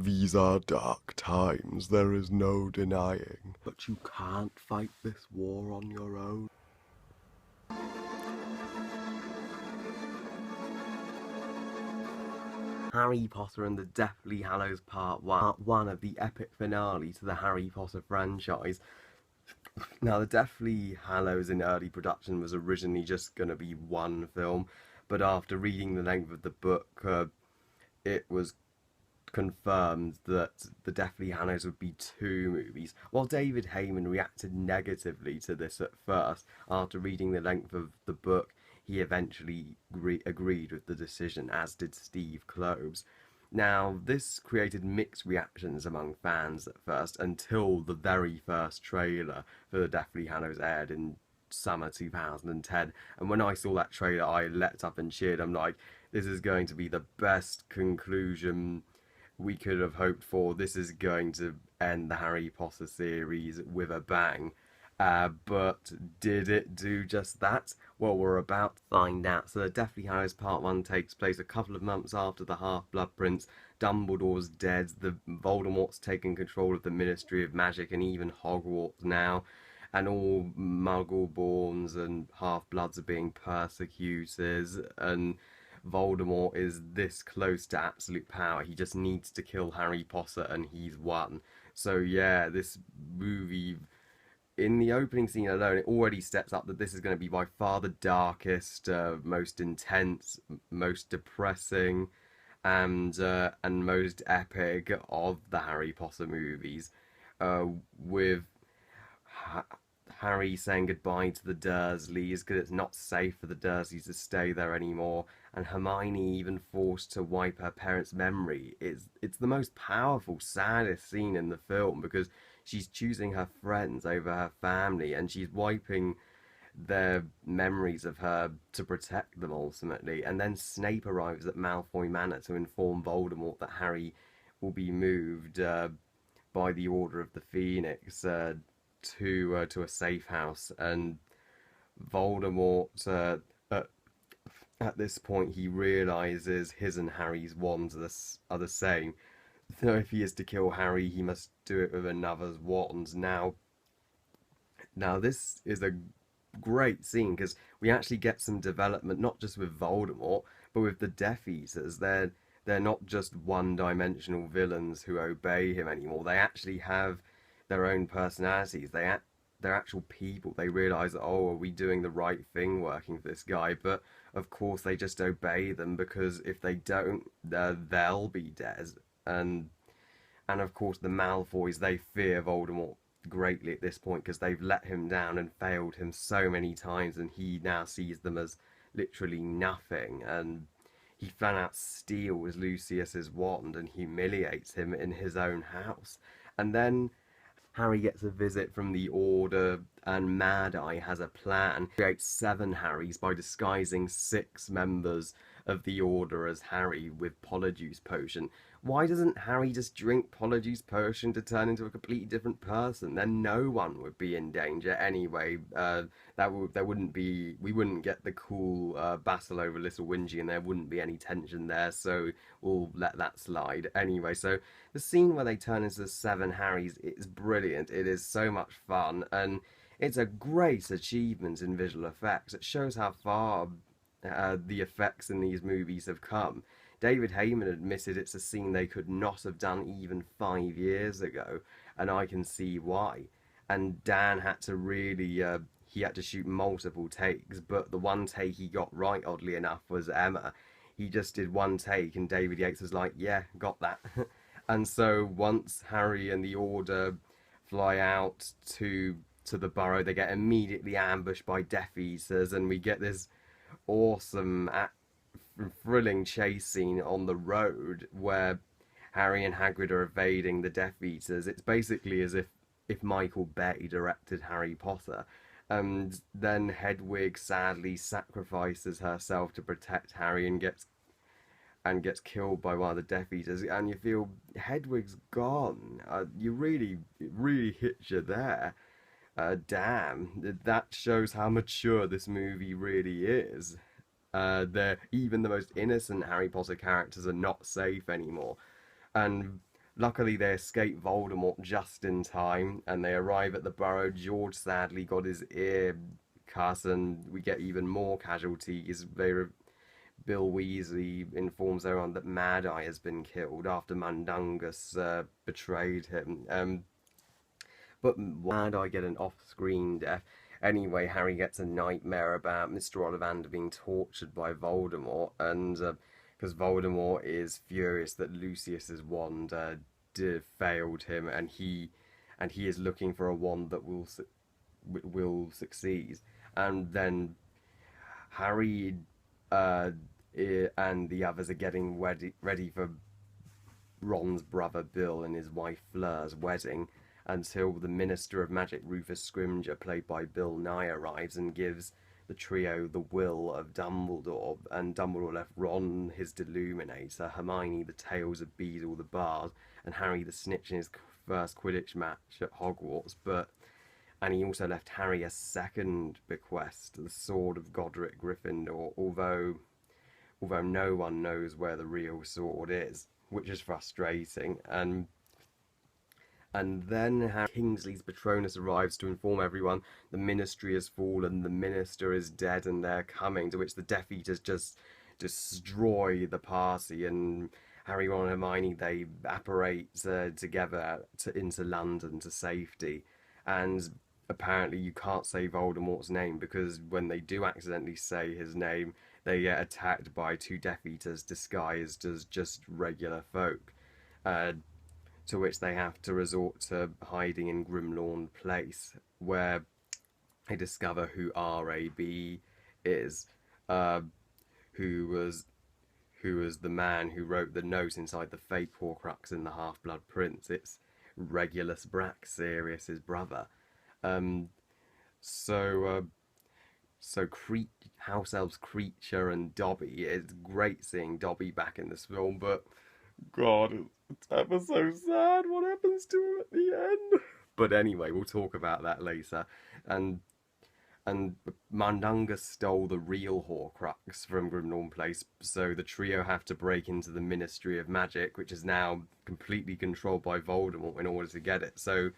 These are dark times, there is no denying. But you can't fight this war on your own. Harry Potter and the Deathly Hallows Part 1 of the epic finale to the Harry Potter franchise. Now, the Deathly Hallows in early production was originally just going to be one film, but after reading the length of the book, it was confirmed that the Deathly Hallows would be two movies. While David Heyman reacted negatively to this at first, after reading the length of the book, he eventually agreed with the decision, as did Steve Kloves. Now, this created mixed reactions among fans at first until the very first trailer for the Deathly Hallows aired in summer 2010. And when I saw that trailer, I leapt up and cheered. I'm like, this is going to be the best conclusion we could have hoped for. This is going to end the Harry Potter series with a bang. But did it do just that? Well, we're about to find out. So, the Deathly Hallows Part 1 takes place a couple of months after the Half-Blood Prince. Dumbledore's dead, the Voldemort's taken control of the Ministry of Magic and even Hogwarts now. And all Muggle-borns and Half-Bloods are being persecuted. And Voldemort is this close to absolute power. He just needs to kill Harry Potter and he's won. So yeah, this movie, in the opening scene alone, it already steps up that this is going to be by far the darkest, most intense, most depressing, and most epic of the Harry Potter movies, with Harry saying goodbye to the Dursleys because it's not safe for the Dursleys to stay there anymore, and Hermione even forced to wipe her parents' memory. It's the most powerful, saddest scene in the film because she's choosing her friends over her family, and she's wiping their memories of her to protect them ultimately. And then Snape arrives at Malfoy Manor to inform Voldemort that Harry will be moved by the Order of the Phoenix to a safe house, and Voldemort at this point he realizes his and Harry's wands are the same. So if he is to kill Harry, he must do it with another's wands. Now this is a great scene because we actually get some development not just with Voldemort but with the Death Eaters. They're not just one-dimensional villains who obey him anymore. They actually have their own personalities. They're actual people. They realize, oh, are we doing the right thing working for this guy? But of course, they just obey them because if they don't, they'll be dead. And and of course, the Malfoys, they fear Voldemort greatly at this point because they've let him down and failed him so many times, and he now sees them as literally nothing. And he flat out steals Lucius's wand and humiliates him in his own house. And then Harry gets a visit from the Order, and Mad Eye has a plan. He creates 7 Harrys by disguising 6 members of the Order as Harry with Polyjuice Potion. Why doesn't Harry just drink Polyjuice Potion to turn into a completely different person? Then no one would be in danger anyway. There wouldn't be, we wouldn't get the cool battle over Little Wingy, and there wouldn't be any tension there. So we'll let that slide anyway. So the scene where they turn into the 7 Harrys is brilliant. It is so much fun, and it's a great achievement in visual effects. It shows how far the effects in these movies have come. David Heyman admitted it's a scene they could not have done even 5 years ago, and I can see why. And Dan had to really, he had to shoot multiple takes, but the one take he got right, oddly enough, was Emma. He just did one take, and David Yates was like, yeah, got that. And so once Harry and the Order fly out to the burrow, they get immediately ambushed by Death Eaters, and we get this awesome thrilling chase scene on the road where Harry and Hagrid are evading the Death Eaters. It's basically as if Michael Bay directed Harry Potter. And then Hedwig sadly sacrifices herself to protect Harry and gets killed by one of the Death Eaters. And you feel Hedwig's gone. You really, it really hits you there. Damn, that shows how mature this movie really is. Even the most innocent Harry Potter characters are not safe anymore. And luckily they escape Voldemort just in time, and they arrive at the burrow. George sadly got his ear cut, and we get even more casualties. Bill Weasley informs everyone that Mad Eye has been killed after Mundungus betrayed him. But why do I get an off-screen death? Anyway, Harry gets a nightmare about Mr. Ollivander being tortured by Voldemort, and because Voldemort is furious that Lucius's wand failed him, and he is looking for a wand that will succeed. And then Harry uh, and the others are getting ready for Ron's brother Bill and his wife Fleur's wedding until the Minister of Magic, Rufus Scrimger, played by Bill Nye, arrives and gives the trio the will of Dumbledore. And Dumbledore left Ron his Deluminator, Hermione the Tails of Beedle the Bard, and Harry the Snitch in his first Quidditch match at Hogwarts. And he also left Harry a second bequest, the Sword of Godric Gryffindor, although no one knows where the real sword is, which is frustrating. And then Harry Kingsley's Patronus arrives to inform everyone the Ministry has fallen, the Minister is dead, and they're coming. To which the Death Eaters just destroy the party, and Harry, Ron, and Hermione they apparate together into London to safety. And apparently, you can't say Voldemort's name because when they do accidentally say his name, they get attacked by two Death Eaters disguised as just regular folk. Uh, to which they have to resort to hiding in Grimlawn Place, where they discover who R.A.B. is, uh, who was the man who wrote the note inside the fake Horcrux in the Half-Blood Prince. It's Regulus Brack, Sirius's brother. Um, so House Elves Creature and Dobby. It's great seeing Dobby back in this film, but God, it's ever so sad what happens to him at the end. But anyway, we'll talk about that later. And and Mundungus stole the real Horcrux from Grimnorn Place, so the trio have to break into the Ministry of Magic, which is now completely controlled by Voldemort, in order to get it. So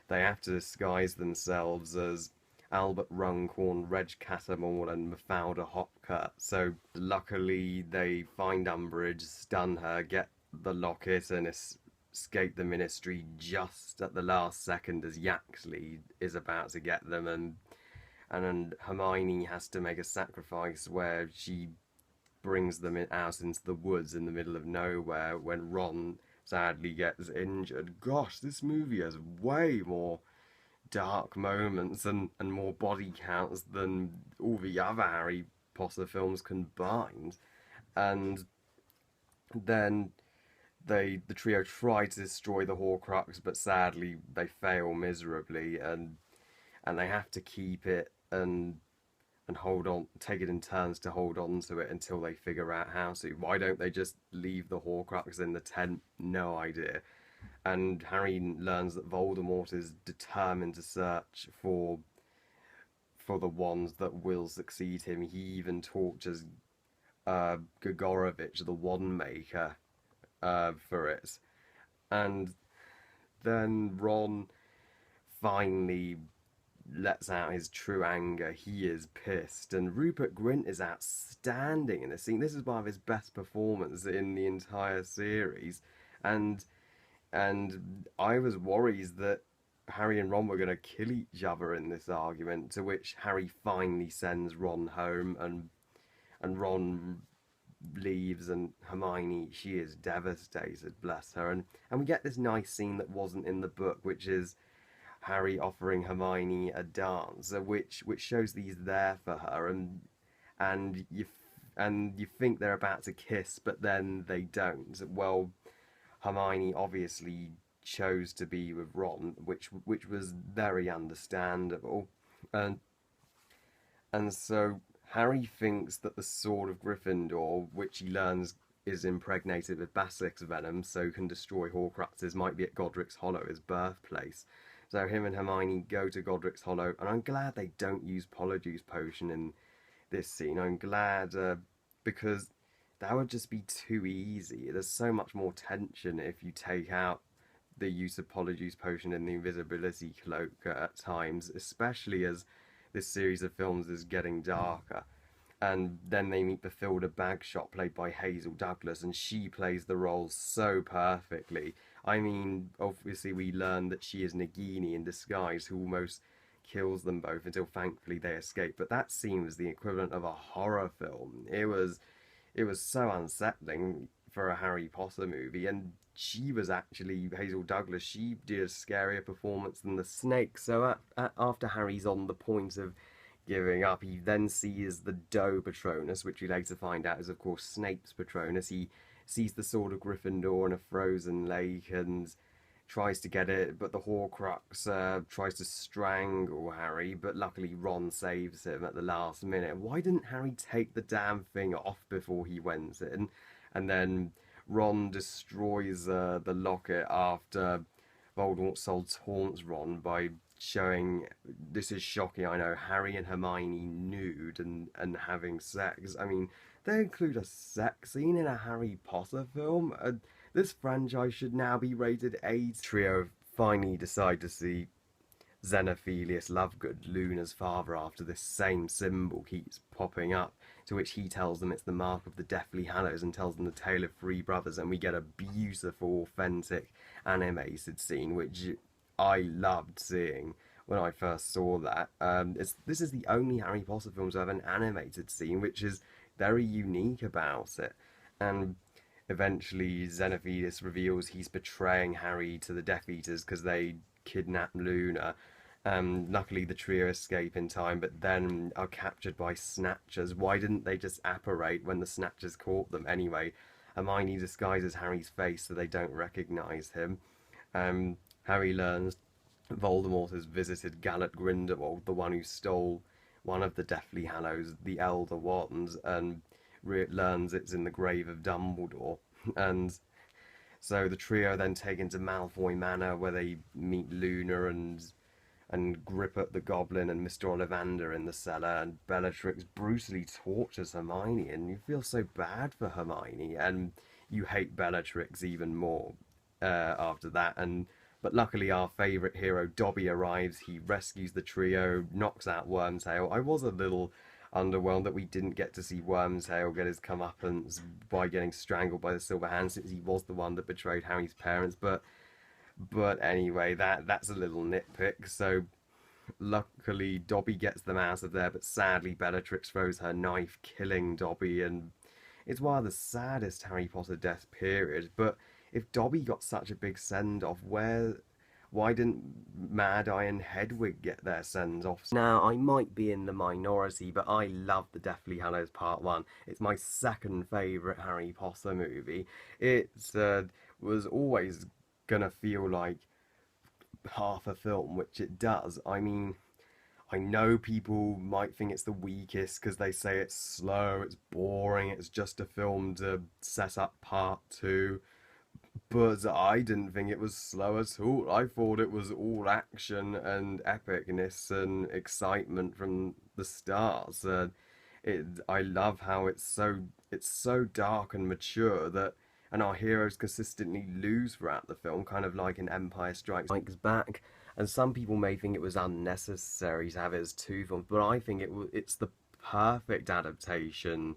they have to disguise themselves as Albert Runcorn, Reg Catamore, and Mafalda Hopkirk. So luckily they find Umbridge, stun her, get the locket, and escape the Ministry just at the last second as Yaxley is about to get them, and then Hermione has to make a sacrifice where she brings them out into the woods in the middle of nowhere when Ron sadly gets injured. Gosh, this movie has way more dark moments and more body counts than all the other Harry Potter films combined. And then the trio try to destroy the Horcrux, but sadly they fail miserably, and they have to keep it and hold on, take it in turns to hold on to it until they figure out how to. Why don't they just leave the Horcrux in the tent? No idea. And Harry learns that Voldemort is determined to search for the wands that will succeed him. He even tortures Grigorovich, the wand maker, for it. And then Ron finally lets out his true anger. He is pissed, and Rupert Grint is outstanding in this scene. This is one of his best performances in the entire series, and I was worried that Harry and Ron were going to kill each other in this argument. To which Harry finally sends Ron home, and Ron leaves, and Hermione, she is devastated, bless her, and we get this nice scene that wasn't in the book, which is Harry offering Hermione a dance, which shows that he's there for her, and you think they're about to kiss, but then they don't. Well, Hermione obviously chose to be with Ron, which was very understandable, and so Harry thinks that the Sword of Gryffindor, which he learns is impregnated with basilisk venom, so can destroy Horcruxes, might be at Godric's Hollow, his birthplace. So him and Hermione go to Godric's Hollow, and I'm glad they don't use Polyjuice Potion in this scene. I'm glad because that would just be too easy. There's so much more tension if you take out the use of Polyjuice Potion and the invisibility cloak at times, especially as this series of films is getting darker. And then they meet Bathilda Bagshot, played by Hazel Douglas, and she plays the role so perfectly. I mean, obviously we learn that she is Nagini in disguise, who almost kills them both until thankfully they escape. But that scene was the equivalent of a horror film. It was so unsettling for a Harry Potter movie, and she was actually Hazel Douglas. She did a scarier performance than the snake. So after Harry's on the point of giving up, he then sees the Doe Patronus, which we later find out is, of course, Snape's Patronus. He sees the Sword of Gryffindor in a frozen lake and tries to get it, but the Horcrux tries to strangle Harry, but luckily Ron saves him at the last minute. Why didn't Harry take the damn thing off before he went in? And then Ron destroys the locket after Voldemort's soul taunts Ron by showing, this is shocking, I know, Harry and Hermione nude and having sex. I mean, they include a sex scene in a Harry Potter film? This franchise should now be rated A. Trio finally decide to see Xenophilius Lovegood, Luna's father, after this same symbol keeps popping up, to which he tells them it's the mark of the Deathly Hallows and tells them the tale of three brothers, and we get a beautiful, authentic, animated scene, which I loved seeing when I first saw that. This is the only Harry Potter film to have an animated scene, which is very unique about it. And eventually Xenophilius reveals he's betraying Harry to the Death Eaters because they kidnap Luna. Luckily the trio escape in time, but then are captured by Snatchers. Why didn't they just apparate when the Snatchers caught them anyway? Hermione disguises Harry's face so they don't recognise him. Harry learns Voldemort has visited Gellert Grindelwald, the one who stole one of the Deathly Hallows, the Elder Wands, and learns it's in the grave of Dumbledore. And so the trio then taken to Malfoy Manor, where they meet Luna and Grippet the Goblin and Mr. Ollivander in the cellar, and Bellatrix brutally tortures Hermione, and you feel so bad for Hermione, and you hate Bellatrix even more after that. But luckily our favourite hero Dobby arrives, he rescues the trio, knocks out Wormtail. I was a little underwhelmed that we didn't get to see Wormtail get his comeuppance by getting strangled by the Silver Hand, since he was the one that betrayed Harry's parents, but anyway, that's a little nitpick. So luckily Dobby gets them out of there, but sadly Bellatrix throws her knife, killing Dobby, and it's one of the saddest Harry Potter death period. But if Dobby got such a big send-off, why didn't Mad Eye and Hedwig get their send-offs? Now, I might be in the minority, but I love The Deathly Hallows Part 1. It's my second favourite Harry Potter movie. It was always gonna feel like half a film, which it does. I mean, I know people might think it's the weakest because they say it's slow, it's boring, it's just a film to set up part 2. But I didn't think it was slow at all. I thought it was all action and epicness and excitement from the start. I love how it's so dark and mature that, and our heroes consistently lose throughout the film, kind of like in Empire Strikes Back. And some people may think it was unnecessary to have it as two films, but I think it's the perfect adaptation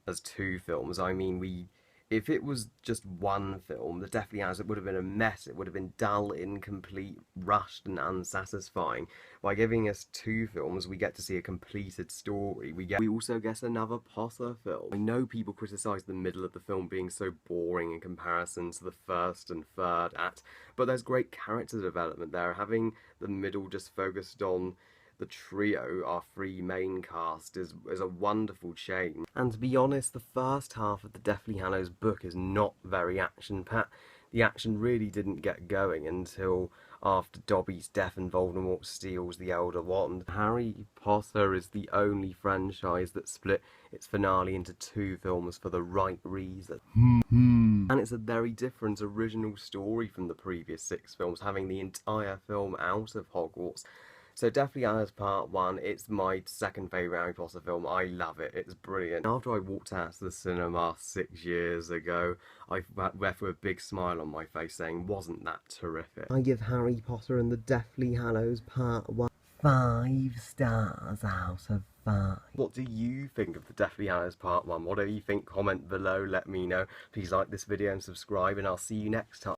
as two films. I mean, if it was just one film, The Deathly Hallows, it would have been a mess. It would have been dull, incomplete, rushed, and unsatisfying. By giving us two films, we get to see a completed story. We also get another Potter film. I know people criticise the middle of the film being so boring in comparison to the first and third act, but there's great character development there. Having the middle just focused on the trio, our three main cast, is a wonderful change. And to be honest, the first half of the Deathly Hallows book is not very action-packed. The action really didn't get going until after Dobby's death and Voldemort steals the Elder Wand. Harry Potter is the only franchise that split its finale into two films for the right reason. And it's a very different original story from the previous 6 films, having the entire film out of Hogwarts. So Deathly Hallows Part 1, it's my second favourite Harry Potter film. I love it. It's brilliant. After I walked out of the cinema 6 years ago, I left with a big smile on my face saying, wasn't that terrific? I give Harry Potter and the Deathly Hallows Part 1 5 stars out of 5. What do you think of the Deathly Hallows Part 1? Whatever you think, comment below, let me know. Please like this video and subscribe, and I'll see you next time.